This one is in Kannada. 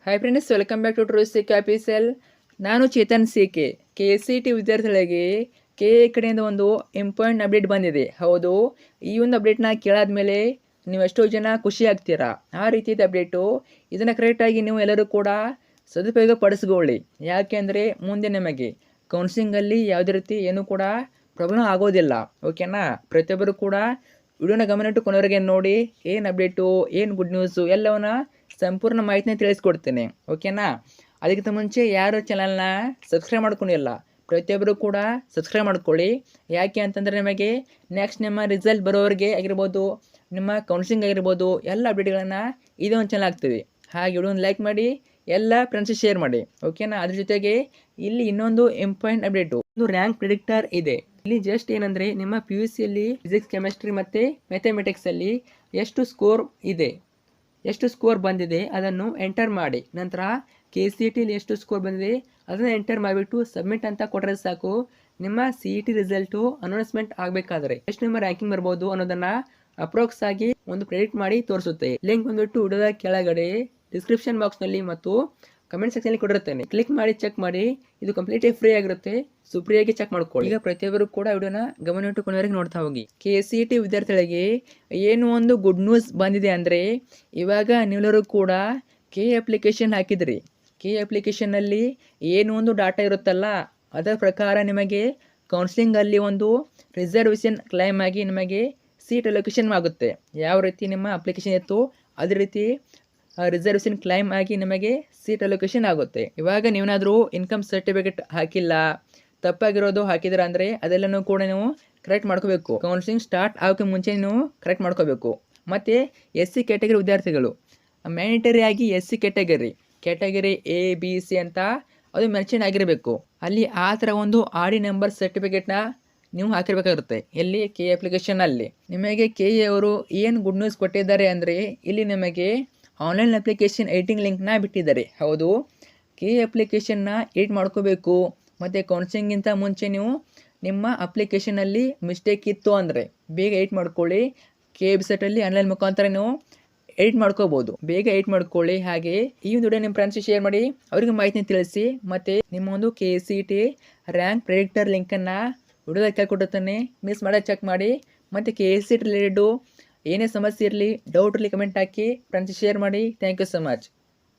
Hi friends, welcome back to ಟ್ರೂಸ್ ಕ್ಯಾಪಿಸಲ್. ನಾನು Chetan K S C T ವಿದ್ಯಾರ್ಥಿಗಳಿಗೆ ಎ ಕಡೆಯಿಂದ ಒಂದು ಇಂಪಾರ್ಟೆಂಟ್ ಅಪ್ಡೇಟ್ ಬಂದಿದೆ. ಹೌದು, ಈ ಒಂದು ಅಪ್ಡೇಟ್ನ ಕೇಳಾದ್ಮೇಲೆ ನೀವು ಎಷ್ಟೋ ಜನ ಖುಷಿ ಆಗ್ತೀರಾ. ಆ ರೀತಿಯ ಅಪ್ಡೇಟು. ಇದನ್ನು ಕರೆಕ್ಟಾಗಿ ನೀವು ಎಲ್ಲರೂ ಕೂಡ ಸದುಪಯೋಗ ಪಡಿಸ್ಕೊಳ್ಳಿ. ಯಾಕೆಂದರೆ ಮುಂದೆ ನಮಗೆ ಕೌನ್ಸಿಲಿಂಗಲ್ಲಿ ಯಾವುದೇ ರೀತಿ ಏನೂ ಕೂಡ ಪ್ರಾಬ್ಲಮ್ ಆಗೋದಿಲ್ಲ. ಓಕೆನಾ? ಪ್ರತಿಯೊಬ್ಬರು ಕೂಡ ವಿಡಿಯೋನ ಗಮನಿಟ್ಟು ಕೊನೆವರೆಗೆ ನೋಡಿ. ಏನು ಅಪ್ಡೇಟು, ಏನು ಗುಡ್ ನ್ಯೂಸು ಎಲ್ಲವನ್ನ ಸಂಪೂರ್ಣ ಮಾಹಿತಿನ ತಿಳಿಸ್ಕೊಡ್ತೇನೆ. ಓಕೆನಾ? ಅದಕ್ಕಿಂತ ಮುಂಚೆ ಯಾರು ಚಾನಲ್ನ ಸಬ್ಸ್ಕ್ರೈಬ್ ಮಾಡ್ಕೊಂಡಿಲ್ಲ, ಪ್ರತಿಯೊಬ್ಬರು ಕೂಡ ಸಬ್ಸ್ಕ್ರೈಬ್ ಮಾಡ್ಕೊಳ್ಳಿ. ಯಾಕೆ ಅಂತಂದರೆ ನಿಮಗೆ ನೆಕ್ಸ್ಟ್ ನಿಮ್ಮ ರಿಸಲ್ಟ್ ಬರೋವರೆಗೆ ಆಗಿರ್ಬೋದು, ನಿಮ್ಮ ಕೌನ್ಸಿಲಿಂಗ್ ಆಗಿರ್ಬೋದು, ಎಲ್ಲ ಅಪ್ಡೇಟ್ಗಳನ್ನು ಇದೇ ಒಂದು ಚಾನಲ್ ಆಗ್ತೀವಿ. ಹಾಗೆ ವಿಡಿಯೋನ ಲೈಕ್ ಮಾಡಿ, ಎಲ್ಲ ಫ್ರೆಂಡ್ಸಿಗೆ ಶೇರ್ ಮಾಡಿ. ಓಕೆನಾ? ಅದ್ರ ಜೊತೆಗೆ ಇಲ್ಲಿ ಇನ್ನೊಂದು ಇಂಪಾರ್ಟೆಂಟ್ ಅಪ್ಡೇಟು, ಒಂದು ರ್ಯಾಂಕ್ ಪ್ರಿಡಿಕ್ಟರ್ ಇದೆ. ಇಲ್ಲಿ ಜಸ್ಟ್ ಏನಂದರೆ ನಿಮ್ಮ ಪಿ ಯು ಸಿಯಲ್ಲಿ ಫಿಸಿಕ್ಸ್, ಕೆಮಿಸ್ಟ್ರಿ ಮತ್ತು ಮ್ಯಾಥಮೆಟಿಕ್ಸಲ್ಲಿ ಎಷ್ಟು ಸ್ಕೋರ್ ಇದೆ, ಎಷ್ಟು ಸ್ಕೋರ್ ಬಂದಿದೆ ಅದನ್ನು ಎಂಟರ್ ಮಾಡಿ. ನಂತರ ಕೆ ಸಿ ಇ ಟಿಲಿ ಎಷ್ಟು ಸ್ಕೋರ್ ಬಂದಿದೆ ಅದನ್ನು ಎಂಟರ್ ಮಾಡಿಬಿಟ್ಟು ಸಬ್ಮಿಟ್ ಅಂತ ಕೊಟ್ಟರೆ ಸಾಕು. ನಿಮ್ಮ C E T result announcement ಆಗಬೇಕಾದ್ರೆ ಎಷ್ಟು ನಿಮ್ಮ ರ್ಯಾಂಕಿಂಗ್ ಬರ್ಬೋದು ಅನ್ನೋದನ್ನು ಅಪ್ರೋಕ್ಸ್ ಆಗಿ ಒಂದು ಪ್ರೆಡಿಕ್ಟ್ ಮಾಡಿ ತೋರಿಸುತ್ತೆ. ಲಿಂಕ್ ಬಂದ್ಬಿಟ್ಟು ವಿಡಿಯೋದ ಕೆಳಗಡೆ ಡಿಸ್ಕ್ರಿಪ್ಷನ್ ಬಾಕ್ಸ್ನಲ್ಲಿ ಮತ್ತು ಕಮೆಂಟ್ ಸೆಕ್ಷನ್ ಕೊಟ್ಟಿರ್ತೇನೆ. ಕ್ಲಿಕ್ ಮಾಡಿ ಚೆಕ್ ಮಾಡಿ. ಇದು ಕಂಪ್ಲೀಟ್ ಫ್ರೀ ಆಗಿರುತ್ತೆ. ಫ್ರೀಯಾಗಿ ಚೆಕ್ ಮಾಡ್ಕೊಳ್ಳಿ. ಈಗ ಪ್ರತಿಯೊಬ್ಬರು ಕೂಡ ವಿಡಿಯೋನ ಗಮನಿಟ್ಟು ಕೊನೆವರೆಗೆ ನೋಡ್ತಾ ಹೋಗಿ. ಕೆ ಸಿ ಇ ಟಿ ವಿದ್ಯಾರ್ಥಿಗಳಿಗೆ ಏನು ಒಂದು ಗುಡ್ ನ್ಯೂಸ್ ಬಂದಿದೆ ಅಂದರೆ, ಇವಾಗ ನೀವೆಲ್ಲರೂ ಕೂಡ ಕೆ ಅಪ್ಲಿಕೇಶನ್ ಹಾಕಿದ್ರಿ. ಕೆ ಅಪ್ಲಿಕೇಶನ್ನಲ್ಲಿ ಏನು ಒಂದು ಡಾಟಾ ಇರುತ್ತಲ್ಲ, ಅದರ ಪ್ರಕಾರ ನಿಮಗೆ ಕೌನ್ಸಿಲಿಂಗಲ್ಲಿ ಒಂದು ರಿಸರ್ವೇಷನ್ ಕ್ಲೈಮ್ ಆಗಿ ನಿಮಗೆ ಸೀಟ್ ಅಲೋಕೇಶನ್ ಆಗುತ್ತೆ. ಯಾವ ರೀತಿ ನಿಮ್ಮ ಅಪ್ಲಿಕೇಶನ್ ಇತ್ತು ಅದೇ ರೀತಿ ರಿಸರ್ವೇಷನ್ ಕ್ಲೈಮ್ ಆಗಿ ನಿಮಗೆ ಸೀಟ್ ಅಲೋಕೇಶನ್ ಆಗುತ್ತೆ. ಇವಾಗ ನೀವೇನಾದರೂ ಇನ್ಕಮ್ ಸರ್ಟಿಫಿಕೇಟ್ ಹಾಕಿಲ್ಲ, ತಪ್ಪಾಗಿರೋದು ಹಾಕಿದ್ರೆ ಅಂದರೆ ಅದೆಲ್ಲನೂ ಕೂಡ ನೀವು ಕರೆಕ್ಟ್ ಮಾಡ್ಕೋಬೇಕು. ಕೌನ್ಸಿಲಿಂಗ್ ಸ್ಟಾರ್ಟ್ ಆಗೋಕ್ಕೆ ಮುಂಚೆ ನೀವು ಕರೆಕ್ಟ್ ಮಾಡ್ಕೋಬೇಕು. ಮತ್ತು ಎಸ್ ಸಿ ಕ್ಯಾಟಗರಿ ವಿದ್ಯಾರ್ಥಿಗಳು ಮ್ಯಾಂಡೇಟರಿ ಆಗಿ S C category A B C ಅಂತ ಅದು ಮೆನ್ಷನ್ ಆಗಿರಬೇಕು. ಅಲ್ಲಿ ಆ ಥರ ಒಂದು ಆರ್ ಡಿ ನಂಬರ್ ಸರ್ಟಿಫಿಕೇಟ್ನ ನೀವು ಹಾಕಿರ್ಬೇಕಾಗುತ್ತೆ. ಎಲ್ಲಿ ಕೆ ಅಪ್ಲಿಕೇಶನಲ್ಲಿ ನಿಮಗೆ ಕೆ ಎ ಅವರು ಏನು ಗುಡ್ ನ್ಯೂಸ್ ಕೊಟ್ಟಿದ್ದಾರೆ ಅಂದರೆ, ಇಲ್ಲಿ ನಿಮಗೆ ಆನ್ಲೈನ್ ಅಪ್ಲಿಕೇಶನ್ ಎಡಿಟಿಂಗ್ ಲಿಂಕ್ನ ಬಿಟ್ಟಿದ್ದಾರೆ. ಹೌದು, ಕೆ ಅಪ್ಲಿಕೇಶನ್ನ ಎಡಿಟ್ ಮಾಡ್ಕೋಬೇಕು. ಮತ್ತು ಕೌನ್ಸಿಲಿಂಗಿಂತ ಮುಂಚೆ ನೀವು ನಿಮ್ಮ ಅಪ್ಲಿಕೇಶನಲ್ಲಿ ಮಿಸ್ಟೇಕ್ ಇತ್ತು ಅಂದರೆ ಬೇಗ ಎಡಿಟ್ ಮಾಡ್ಕೊಳ್ಳಿ. ಕೆ ವೆಬ್ಸೈಟಲ್ಲಿ ಆನ್ಲೈನ್ ಮುಖಾಂತರ ನೀವು ಎಡಿಟ್ ಮಾಡ್ಕೋಬೋದು. ಬೇಗ ಎಡಿಟ್ ಮಾಡ್ಕೊಳ್ಳಿ. ಹಾಗೆ ಈ ಒಂದು ವಿಡಿಯೋ ನಿಮ್ಮ ಫ್ರೆಂಡ್ಸಿಗೆ ಶೇರ್ ಮಾಡಿ, ಅವರಿಗೆ ಮಾಹಿತಿ ತಿಳಿಸಿ. ಮತ್ತು ನಿಮ್ಮ ಒಂದು K C E T rank predictor ಲಿಂಕನ್ನು ವಿಡಿಯೋದಾಗ ಕೇಳ್ಕೊಟ್ಟಿರ್ತಾನೆ, ಮಿಸ್ ಮಾಡೋದು ಚೆಕ್ ಮಾಡಿ. ಮತ್ತು K C E T related ಏನೇ ಸಮಸ್ಯೆ ಇರಲಿ, ಡೌಟ್ ಇರಲಿ ಕಮೆಂಟ್ ಹಾಕಿ ಫ್ರೆಂಡ್ಸಿಗೆ ಶೇರ್ ಮಾಡಿ. Thank you so much.